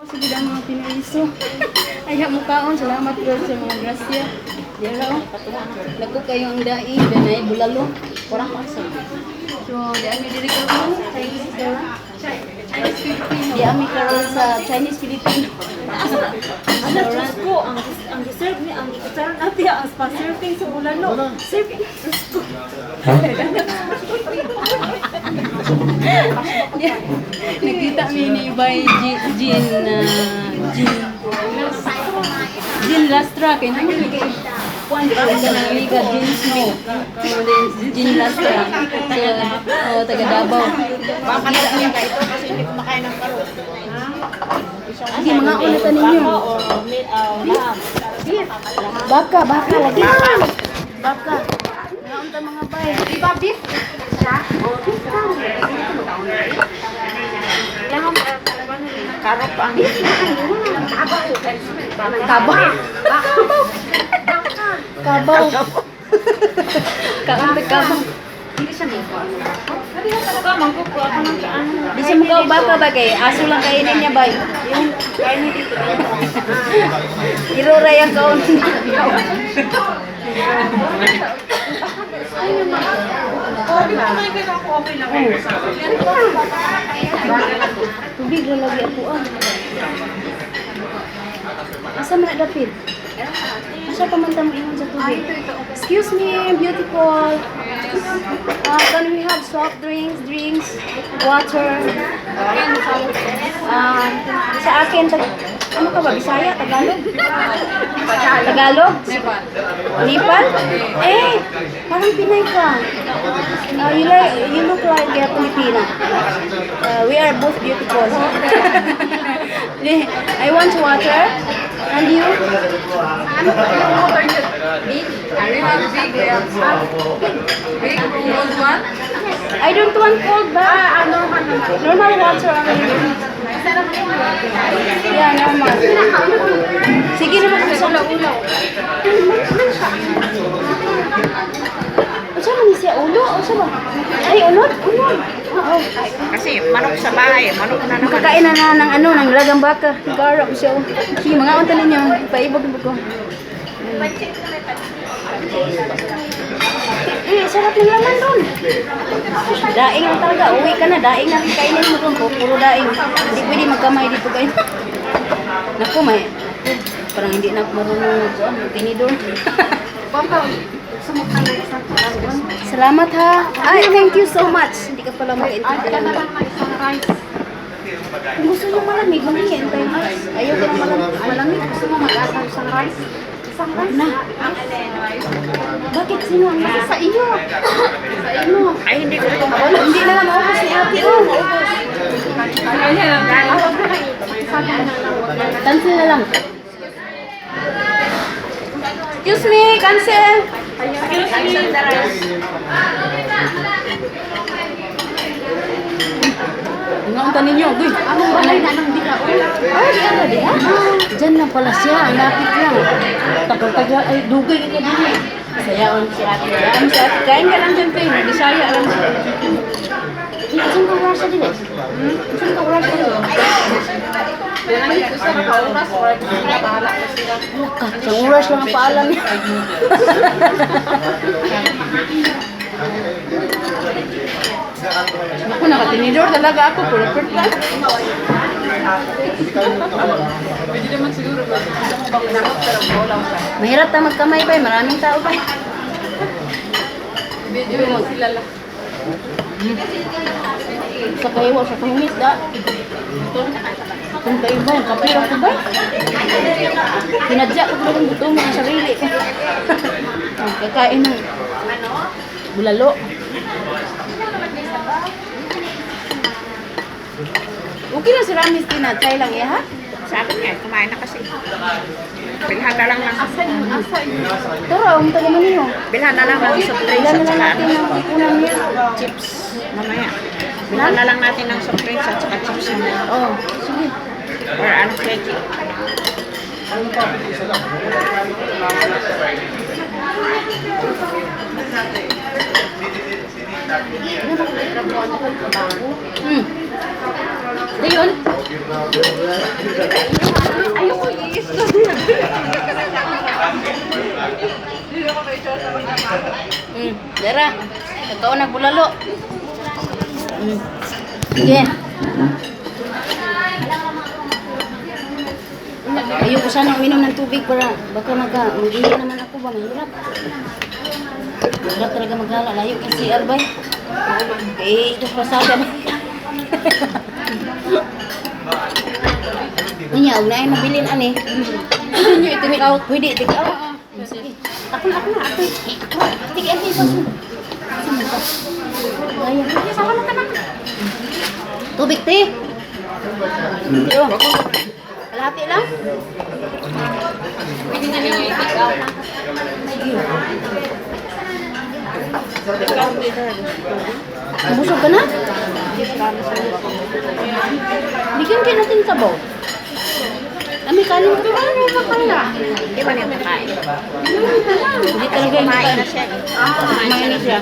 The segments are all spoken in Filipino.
Sige lang mga pinaiso. Ay, mukhaon. Salamat po sa mga grasya. Diyara o. Lago kayo ang dai. Danay bulalo. Kurang pasok. So, di ami diri karon Chinese Filipino. Di ami karon sa Chinese Filipino. Ano, Diyos ko, ang deserve ni, ang ikutsara natin, ang pa-serving sa bulalo. Serving, Diyos ko. Nakita mi ni Bay Jin Lastra kay nang ni kay Juan ko sa Liga Jin Snow. Jin Lastra. So taga Davao. Baka na lang ka ito kasi hindi kumakain ng karot. Sige mga ulatan ninyo. Baka lagi na. Baka. Mga unta mga bay. Di ba, beef? Karot pa ang Kabaw. Kabaw. Kabaw. Hindi siya may mangkuko ako ng kaan. Di siya magaw baka ba kay aso lang kainin niya bay. Yung kainin dito. Irora yung kaon. Tubig lang lagi ako ah. Asa man dapit? Asa pa man tamo ingon sa tubig? Excuse me, beautiful. Can we have soft drinks, water? Sa akin, ano ka ba? Bisaya? Tagalog? Tagalog? Nepal? Eh, parang Pinay ka. You look like a Filipina. We are both beautiful. I want water. And you? I don't want cold ba? Normal water only. Yeah, normal. Sige naman kung sa ulaw. Ano man siya? Ulo? O siya ba? Ay, unod? Unod. Oo. kasi manok sa bahay, manok na naman. Kakain na ng ano, ng lagang baka. Garap siya. Sige, mga unta ninyo. Paibog ko. Sarap ng laman doon. Daing lang talaga. Uwi ka na. Daing na kainin mo doon. Puro daing. Hindi pwede magkamay dito kayo. Naku, may. Parang hindi na marunong tinidor. Salamat ha. Ay, thank you so much. Hindi ka pala mag-intindihan. Kung gusto nyo malamig, mamingin tayo guys. Ayaw ka na malamig. Gusto mo mag-asa isang rice? Isang rice na. Bakit sino ang nasa sa iyo? Sa iyo. Ay, hindi ko ito Hindi na maubos si ate. Oh, maubos. Cancel na lang. Excuse me, cancel. cancel the rice. Ngaunta ninyo, guy. Anong balay na nang dila? Ay, ano di ha? Diyan na pala siya, lapit lang. Tagal-tagal, ay, dugay ka din. Sayaon si ate. Sayaon si ate. Kain ka lang dyan, Peng. Bisaya lang. Saan ka oras sa din eh? Saan ka oras sa din? Lukat, sa oras lang ang paalam niya. Ako, nakatinidor talaga ako. Perfect lang. Pwede naman siguro ba? Mahirap na magkamay pa eh. Maraming tao pa eh. Video mo sila lang. Sa kahiwa, sa kahimis da. Kung kayo ba, kapira ko ba? Pinadya ko ba yung buto mo sa sarili. Kakain ng bulalo. Okay lang si Ramis tinatay lang eh ha? Sabi niya, kumain na kasi. Bilhan na lang ng Tara, taga mo niyo. bilhan na lang ng soft drinks Ilan at na lang saka natin ng ipunan niya. chips. Mamaya. Bilhan na lang natin ng soft drinks at saka chips mamaya. Oh, sige. Or ano, cake. Hmm. Ayun. Ayoko i-isto. Dara. Totoo na bulalo. Sige. Ayoko sana uminom ng tubig para baka mag-ihi naman ako ba? Mahirap. Mahirap talaga maghala. Layo kasi arbay. Ito pa sa akin. Niya, huwag na ay mabilin, ani. Niya, take out. Pwede, take out. Sige. Ako na. Sige, ate, paso. Saan ka? Gaya. Sama na ka na. Tubig, te. Yo. Kalahati lang. Pwede na ninyo i-take out. Busog ka na? Bigyan kayo natin sabaw. Kami kanin ko ba? Ano ba kaya? Hindi ba niya makain? Hindi talaga yung Kumain kain. na siya. Kumain na siya.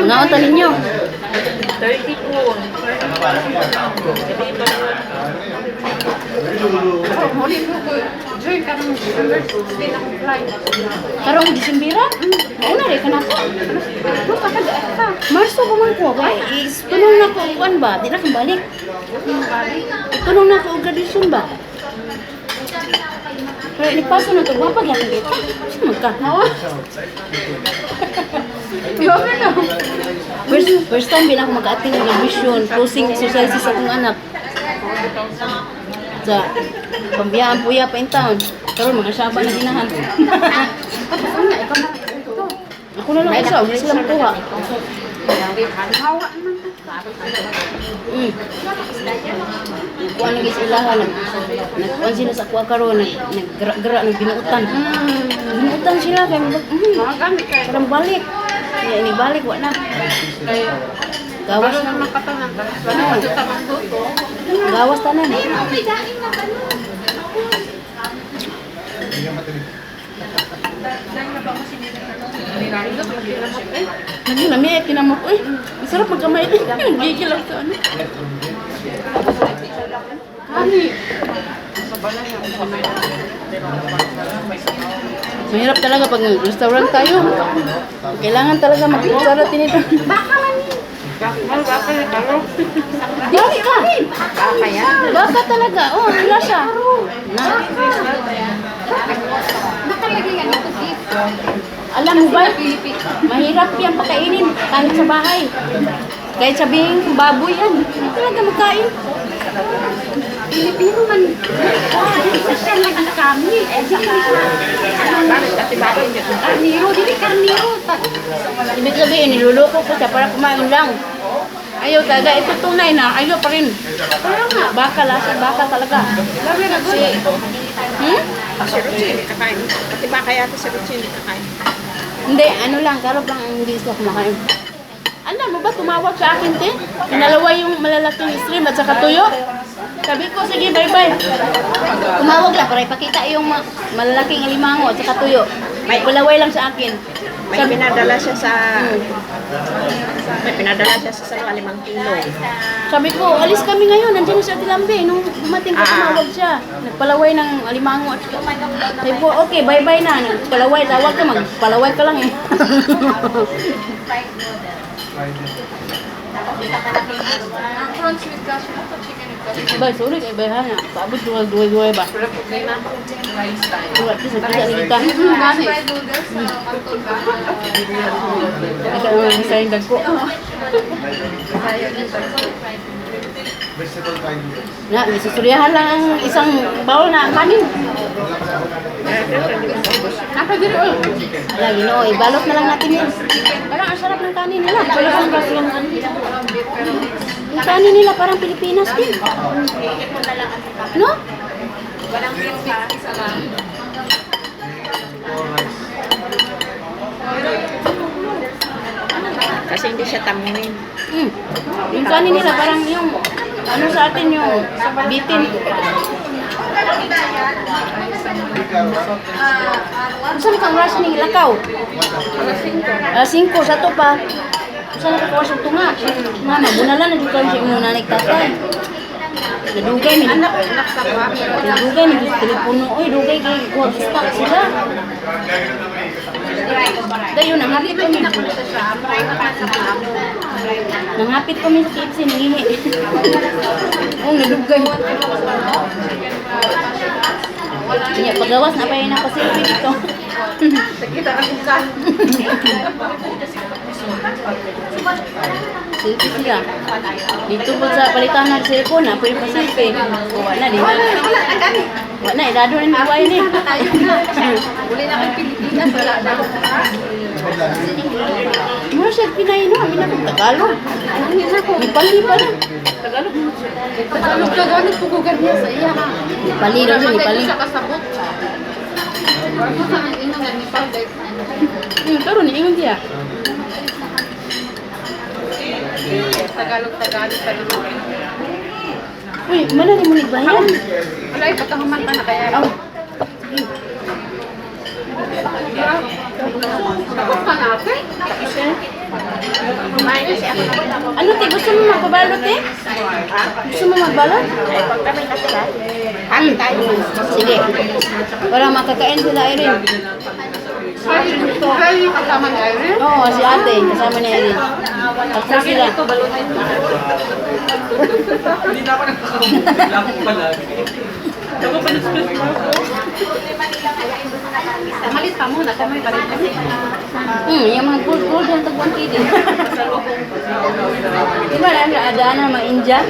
Naunta ninyo. 32. Karong Disimbira? Una rin ka na ko. Marso pa man ko. Tunong na ko kuan ba? Di na kang balik. Tunong na ko og graduation ba? Pero nipaso na ito. Wapag lang dito. Saan magka? First time din ako mag-attend ng graduation. Closing exercises sa akong anak. Sa pambiyaan puya pa in town. Pero mga saba na ginahan. Ako na lang isa, hindi silang kuha. Kuha na guys ilahan. Nagkuhan sila sa kuha karon, naggra-gra, nagbinuutan. Binuutan sila, kaya parang balik. Kaya ini balik, wala na. Gawas na makatanan. Gawas tanan. Nami ay kinamok. Uy, masarap magkamay. Gigil lang sa ano. Mahirap talaga pag restaurant tayo. Kailangan talaga mag-kutsara tinito. Baka ka. Baka talaga. Oh, wala siya. Alam mo ba? Mahirap yan pakainin kahit sa bahay. Kahit sabihin baboy yan. Hindi talaga magkain. Pilipino man. Dito siya naging kami. Karniro. Dili karniro. Ibig sabihin, niluloko ko siya para kumain lang. Ayaw talaga. Ito tunay na. Ayaw pa rin. Pero nga, baka lasa. Baka talaga. Si Ruchi hindi kakain. Pati ba kaya ito si Ruchi hindi kakain? Hindi, ano lang. Karap lang ang hindi siya kumakain. Alam mo ba, tumawag sa akin, te? Pinalawa yung malalaking stream at saka tuyo. Sabi ko, sige, bye-bye. Tumawag lang para ipakita yung malalaking alimango at saka tuyo. May palaway lang sa akin. May pinadala siya sa... May pinadala siya sa 5 kilo. Sabi ko, alis kami ngayon. Nandiyan na sa Tilambe. Nung dumating ko, tumawag siya. Nagpalaway ng alimango at saka... Sabi ko, okay, bye-bye na. Nagpalaway, tawag ka, magpalaway ka lang eh. Ba, sorry kay Bayhan na. Paabot duwag-duwag ba? At least nakita ni kita. Ito naman ang sayang dagko. Na, isusuryahan lang ang isang bowl na kanin. Lagi no, ibalot na lang natin yan. Parang ang sarap ng kanin nila. Yung kanin nila parang Pilipinas din. No? Kasi hindi siya tamuin. Yung kanin nila parang yung ano sa atin yung bitin. Saan kang oras ni lakaw? Alas 5, sa to pa. Saan nakakawas yung tunga? Nga, mabunalan na dito siya yung nanay tatay. Nadugay mi. Nadugay mi gusto telepono. Oy, dugay kay kuha stock sila. Dayo nangapit kami. Nangapit kami sa KFC nangihi. Oh, nadugay. Kanya pagawas na pa yun ang pasilpi dito. Kita na kung saan. Silpi siya. Dito po sa palitan ng cellphone na, pwede pa silpi. Wala na, di ba? Wala na, idado rin buhay ni. Uli na kay Pilipinas, wala na. Mura siya Pinay, no? Amin na kung Tagalog. Nipali pa lang. Tagalog ka ganit po ko ganyan sa iya. Nipali daw siya, Nipali. Sa kasabot. Ano sa nang inong ganipal dahil? Pero niingon siya. Tagalog pa naman. Uy, mana ni mo nigbayan? Wala, ipagkahuman ka na kaya. Aw. Tapos pa natin. Kumain na siya. Ano, te? Gusto mo magbabalot, te? Gusto mo magbalot? Ay, pag kami kasila. Hangin tayo. Sige. Para makakain sila, Irene. Ay, yung kasama ni Irene? Oo, si ate. Kasama ni Irene. Tapos sila. Hindi na ako nakakabula ko pala. Ako pa na-stress mo ako. Malit pa muna, kamay pa rin kami. Yung mga gold yung tagwan kidi. Di ba ada na mga India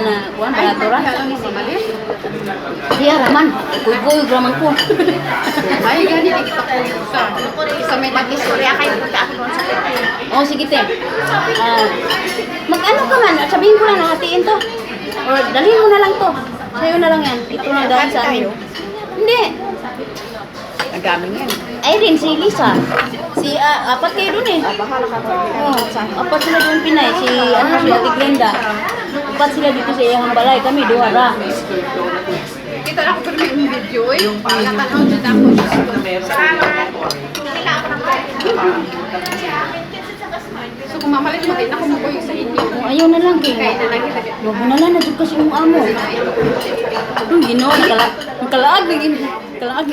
na kuan palatura. Iya raman, kuy raman ko. Ay, gani na kita po sa may nag-istorya kayo punta ako doon sa Pilipinas. Oh, sige te. Mag-ano ka man, sabihin ko lang na hatiin to. Or dalhin mo na lang to. Sa'yo na lang yan. Ito na dahil sa amin. Hindi. Ang daming yan. Irene, si Lisa. Si apat kayo dun eh. Bahala ka doon. Oh, apat sila doon Pinay. Si si Ate Glenda. Apat sila dito sa iyang balay. Kami duha ra. Kita ako pero may video eh. Nakatanaw dyan ako. Salamat. So kung mamalit mo din ako mo sa inyo. Oh, ayaw na lang kay. Kaya na lang kita. Huwag mo na lang na kasi yung amo. Ang ginawa, kalaag na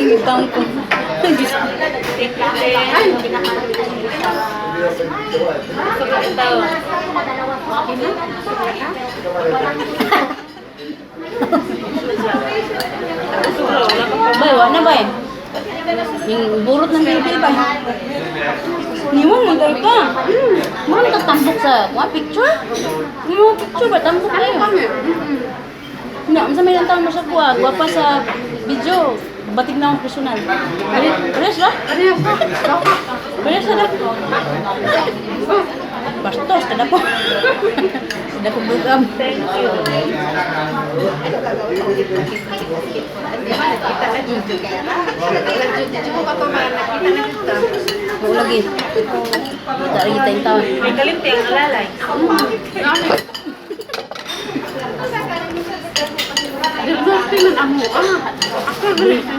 yung taong ko. Bay, wala ba eh? Yung burot ng bilbil ba? Hindi mo magay ka. Meron ka tambok sa picture? Hindi mo picture ba? Tambok kayo. Hindi, sa may lang taon mo sa kuha. Guwapa sa video. Batik na akong personal. Pares ba? Pares na lang. Bastos, kada po. Kada po bugam. Thank you. Oo lagi. Kita lagi tayong taon. May kalimti ang alalay.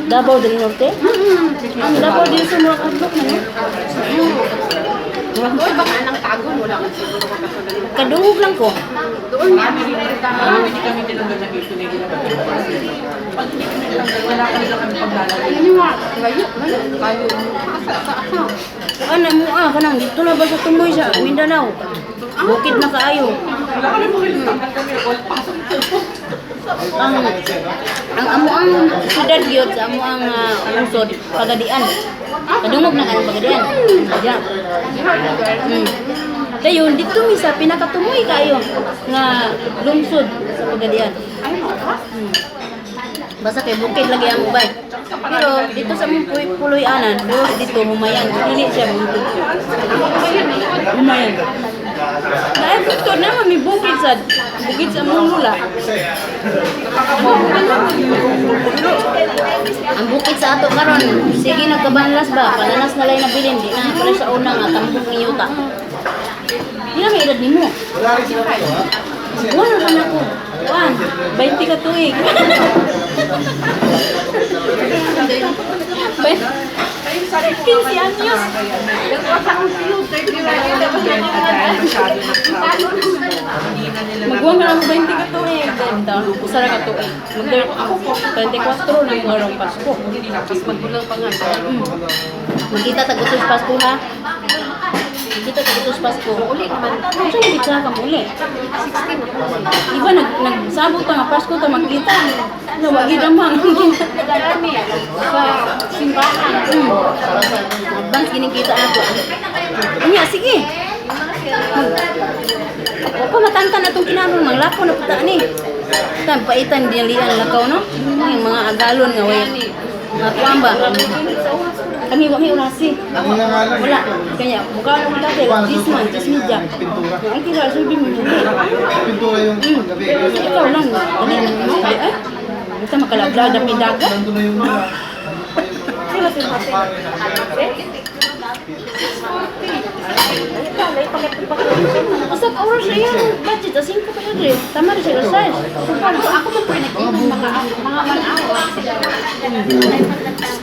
Davao del Norte? Ang Davao del Sur mga kadlok na no? Doon baka anang tagon, wala ka siguro makasunod. Kadungog lang ko. Doon nga, Hindi kami tinanggal na dito na ginagawa. Pag hindi kami tinanggal, wala ka nila kami paglalagay. ano nga, layo, tayo. Asa. Ano mo kanang dito na ba sa Tumoy sa Mindanao? Bukid na kaayo. Wala kami tanggal kami. Pasok ito. Ang amo ang siyudad gyud sa amo ang lungsod Pagadian. Kadungog na kanang Pagadian. Adya. Dayon dito mi sa pinakatumoy kayo nga lungsod sa Pagadian. Basta kay bukid lagi ang ubay. Pero dito sa mong puloy-anan, pero dito humayan. Dili siya buntod. Humayan. Dahil dito naman may bukid sa mula. Ang bukid sa ato karon, sige nagkabanlas ba? Pananas na lang nabilin, di na pala sa una nga tambok ng yuta. Di na may edad nimo. Buwan na ako. Buwan, 20 ka tuig. 15 anyos. Magbuwang ka ng 20 ka to eh. Ganda. Usara ka to eh. Ako po, 24 ng araw Pasko. Tapos magbulang pa nga. Magkita tagutos Pasko ha. Magkita tagutos Pasko. Uli naman. Ano siya yung bitsa ka muli? 16. Iba nagsabot ka nga Pasko ta magkita. Nawagi naman. Nag-alarmi sa simbahan. Advance ginikita ako. Anya, sige. Huwag pa matantan na itong kinabang. Manglakaw na puta ni. Tan, paitan dinalian lakaw, no? Yung mga agalon nga, way. Mga kuwamba. Kami, kami urasi. Wala. Kanya, mukha naman dati. Chisman, chismidya. Ang kira, sabi mo muli. Pintura yung gabi. Ikaw lang. Dali, ano? Ay, ito makalaglag na pidaga. Nandun na yung Sila si Mate. Basta oras na yan. Budget, asin ko pa rin. Tama rin siya, size. Ako mo po nag-ibig mga 1 hour.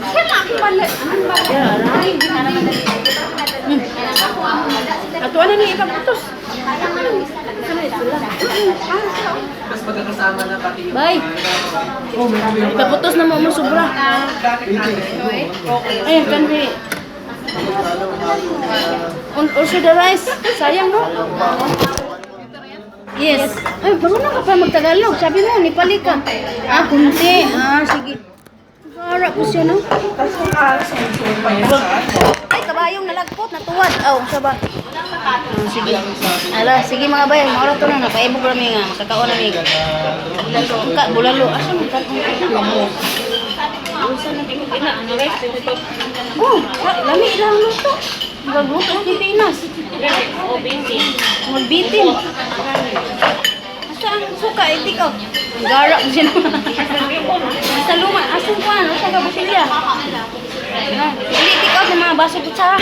Kaya ako pala. Ano ba? Ato na ni ipaputos. Mas magkakasama na pati yung... Bye. Ipaputos na mo sobra. Ayun, kanri. Also the rice. Sayang, no? Yes. Ay, marunong ka pa magtagalog. Sabi mo, Nepali ka. Ah, kunti. Ah, sige. Harap ko siya, no? Ay, kabayong nalagpot, natuwad. Oh, saba. Sige. Ala, sige mga bayan. Mga oras to na. Napaibog kami nga. Makakaon namin. Bulalo. Asa mo ka? Oh, lami lang luto. Magluto ang Pilipinas. Magbitin. Asa ang suka? Ikaw. Garak siya naman. Asa luma. Asa ko ano? Asa ka busilya? Ikaw sa mga baso ko sa.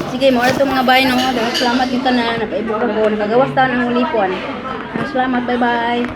Sige, mo ito mga bayan ng mga. Salamat yung tanan. Napaibog ako. Nakagawas tayo ng ulipon. Salamat. Bye-bye.